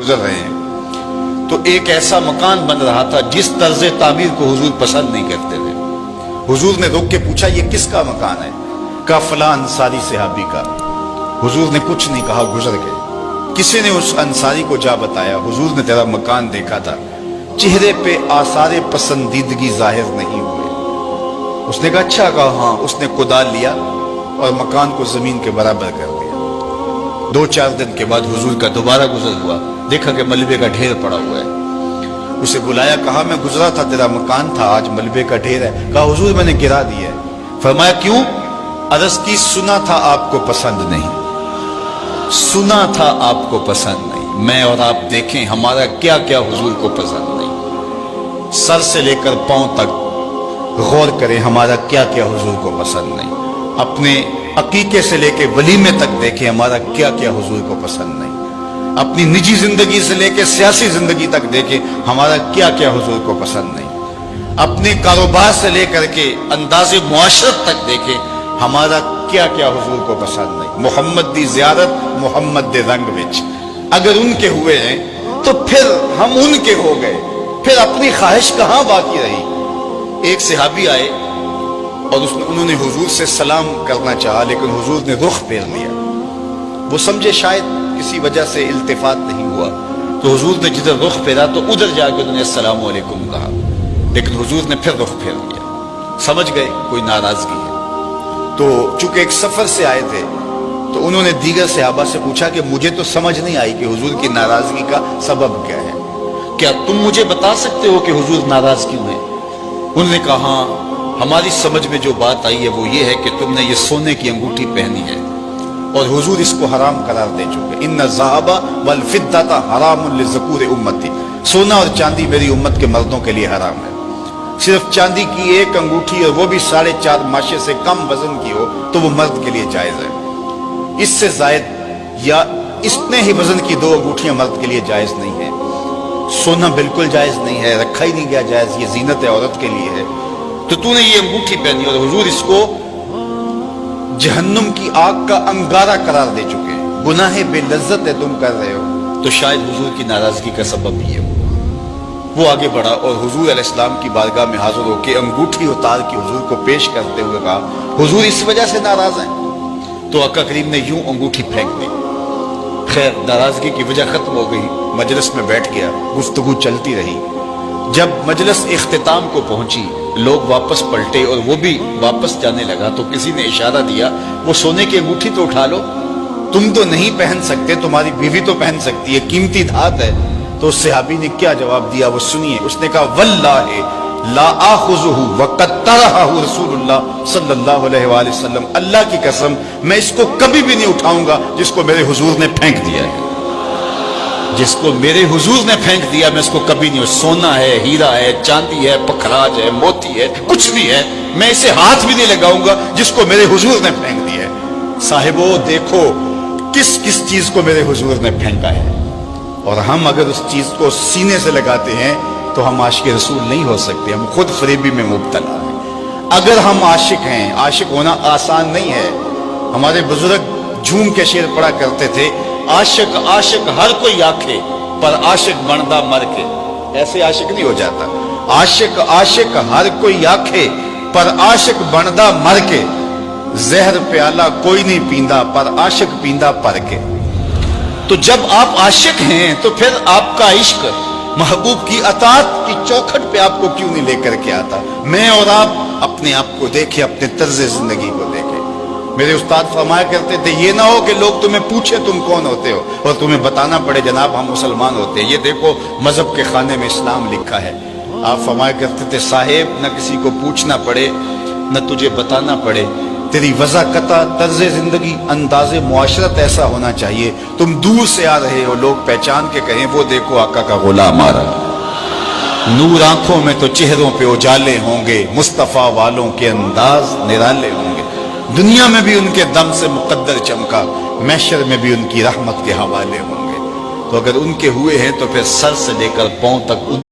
गुजर रहे हैं तो एक ऐसा मकान बन रहा था जिस तर्ज तामीर को हुजूर पसंद नहीं करते थे। हुजूर ने रोक के पूछा, ये किसका मकान है? कहा फलां अंसारी सहाबी का। हुजूर ने कुछ नहीं कहा, गुजर गए। किसी ने उस अंसारी को जा बताया, हुजूर ने तेरा मकान देखा था, चेहरे पे आसारे पसंदीदगी जाहिर नहीं हुए। उसने कहा अच्छा। कहा हाँ। उसने कुदाल लिया और मकान को जमीन के बराबर कर दिया। 2-4 दिन के बाद हुजूर का दोबारा गुजर हुआ, देखा कि मलबे का ढेर पड़ा हुआ है। उसे बुलाया, कहा मैं गुजरा था, तेरा मकान था, आज मलबे का ढेर है। कहा हुजूर मैंने गिरा दिया है। फरमाया क्यों? अर्ज की, सुना था आपको पसंद नहीं, सुना था आपको पसंद नहीं। मैं और आप देखें हमारा क्या क्या हुजूर को पसंद नहीं। सर से लेकर पांव तक गौर करें, हमारा क्या क्या हुजूर को पसंद नहीं। अपने अकीके से लेकर वलीमे तक देखें, हमारा क्या क्या हुजूर को पसंद नहीं। अपनी निजी जिंदगी से लेकर सियासी जिंदगी तक देखें, हमारा क्या क्या हुजूर को पसंद नहीं। अपने कारोबार से लेकर के अंदाज़े मुआशरत तक देखें, हमारा क्या क्या हुजूर को पसंद नहीं। मोहम्मद दी ज़ियारत मोहम्मद दे रंग विच अगर उनके हुए हैं तो फिर हम उनके हो गए, फिर अपनी ख्वाहिश कहां बाकी रही। एक सहाबी आए और उन्होंने हुजूर से सलाम करना चाहा, लेकिन हुजूर ने रुख फेर लिया। वो समझे शायद किसी वजह से इल्तिफात नहीं हुआ, तो हुजूर ने जिधर रुख फेरा तो उधर जाकर उन्होंने अस्सलाम वालेकुम कहा, लेकिन हुजूर ने फिर रुख फेर लिया। समझ गए कोई नाराजगी है। तो चूंकि एक सफर से आए थे तो उन्होंने दीगर सहाबा से पूछा कि मुझे तो समझ नहीं आई कि हुजूर की नाराजगी का सबब क्या है, क्या तुम मुझे बता सकते हो कि हुजूर नाराज क्यों है? उन्होंने कहा हाँ, हमारी समझ में जो बात आई है वो ये है कि तुमने ये सोने की अंगूठी पहनी है और हुजूर इसको हराम करार दे चुके। इन्ना ज़हाबा वल फिद्दता हरामुन लिज़ुकूर उम्मती, सोना और चांदी मेरी उम्मत के मर्दों के लिए हराम है। सिर्फ चांदी की एक अंगूठी और वो भी 4.5 माशे से कम वजन की हो तो वो मर्द के लिए जायज है। इससे जायद या इतने ही वजन की 2 अंगूठियां मर्द के लिए जायज नहीं है। सोना बिल्कुल जायज नहीं है, रखा ही नहीं गया जायज, ये जीनत औरत के लिए है। तो तूने ये अंगूठी पहनी और हुजूर इसको जहन्नुम की आग का अंगारा करार दे चुके हैं, गुनाह बेलज्जत है तुम कर रहे हो, तो शायद हुजूर की नाराजगी का सबब भी है। वो आगे बढ़ा और हुजूर अलैहिस्सलाम की बारगाह में हाजिर होकर अंगूठी उतार के हुजूर को पेश करते हुए कहा, हुजूर इस वजह से नाराज हैं? तो आका करीम ने यूं अंगूठी फेंक दी। खैर नाराजगी की वजह खत्म हो गई, मजलिस में बैठ गया, गुफ्तगू चलती रही। जब मजलिस इख्तिताम को पहुंची, लोग वापस पलटे और वो भी वापस जाने लगा, तो किसी ने इशारा दिया, वो सोने की अंगूठी तो उठा लो, तुम तो नहीं पहन सकते, तुम्हारी बीवी तो पहन सकती है, कीमती धात है। तो उस सहाबी ने क्या जवाब दिया वो सुनिए। उसने कहा वल्लाहि ला आखुजुहु वक़द तरहहु रसूलुल्लाह सल्लल्लाहु अलैहि वसल्लम, अल्लाह की कसम मैं इसको कभी भी नहीं उठाऊंगा जिसको मेरे हुजूर ने फेंक दिया है। जिसको मेरे हुजूर ने फेंक दिया मैं इसको कभी नहीं, सोना है, हीरा है, चांदी है, पखराज है, मोती है, कुछ भी है, मैं इसे हाथ भी नहीं लगाऊंगा जिसको मेरे हुजूर ने फेंक दिया है। साहिबो देखो किस किस चीज को मेरे हुजूर ने फेंका है, और हम अगर उस चीज को सीने से लगाते हैं तो हम आशिक रसूल नहीं हो सकते, हम खुद फरेबी में मुब्तला हैं। अगर हम आशिक हैं, आशिक होना आसान नहीं है। हमारे बुजुर्ग झूम के शेर पढ़ा करते थे, आशिक आशिक हर कोई आखे पर आशिक बनदा मर के। ऐसे आशिक नहीं हो जाता। आशिक आशिक हर कोई आखे पर आशिक बनदा मर के, जहर प्याला कोई नहीं पींदा पर आशिक पींदा पर के। तो जब आप आशिक हैं तो फिर आपका इश्क महबूब की अताअत की चौखट पे आपको क्यों नहीं लेकर के आता? मैं और आप अपने आप को देखें, अपने तर्ज जिंदगी को देखें। मेरे उस्ताद फरमाया करते थे, ये ना हो कि लोग तुम्हें पूछे तुम कौन होते हो और तुम्हें बताना पड़े जनाब हम मुसलमान होते हैं। ये देखो मजहब के खाने में इस्लाम लिखा है। आप फरमाया करते थे, साहेब न किसी को पूछना पड़े न तुझे बताना पड़े, तेरी वज़ाकता तर्ज जिंदगी अंदाज़े मुआशरत ऐसा होना चाहिए, तुम दूर से आ रहे हो लोग पहचान के कहें वो देखो आका का गुलाम आ रहा। नूर आंखों में तो चेहरों पे उजाले होंगे, मुस्तफ़ा वालों के अंदाज निराले होंगे। दुनिया में भी उनके दम से मुकद्दर चमका, महशर में भी उनकी रहमत के हवाले होंगे। तो अगर उनके हुए हैं तो फिर सर से लेकर पांव तक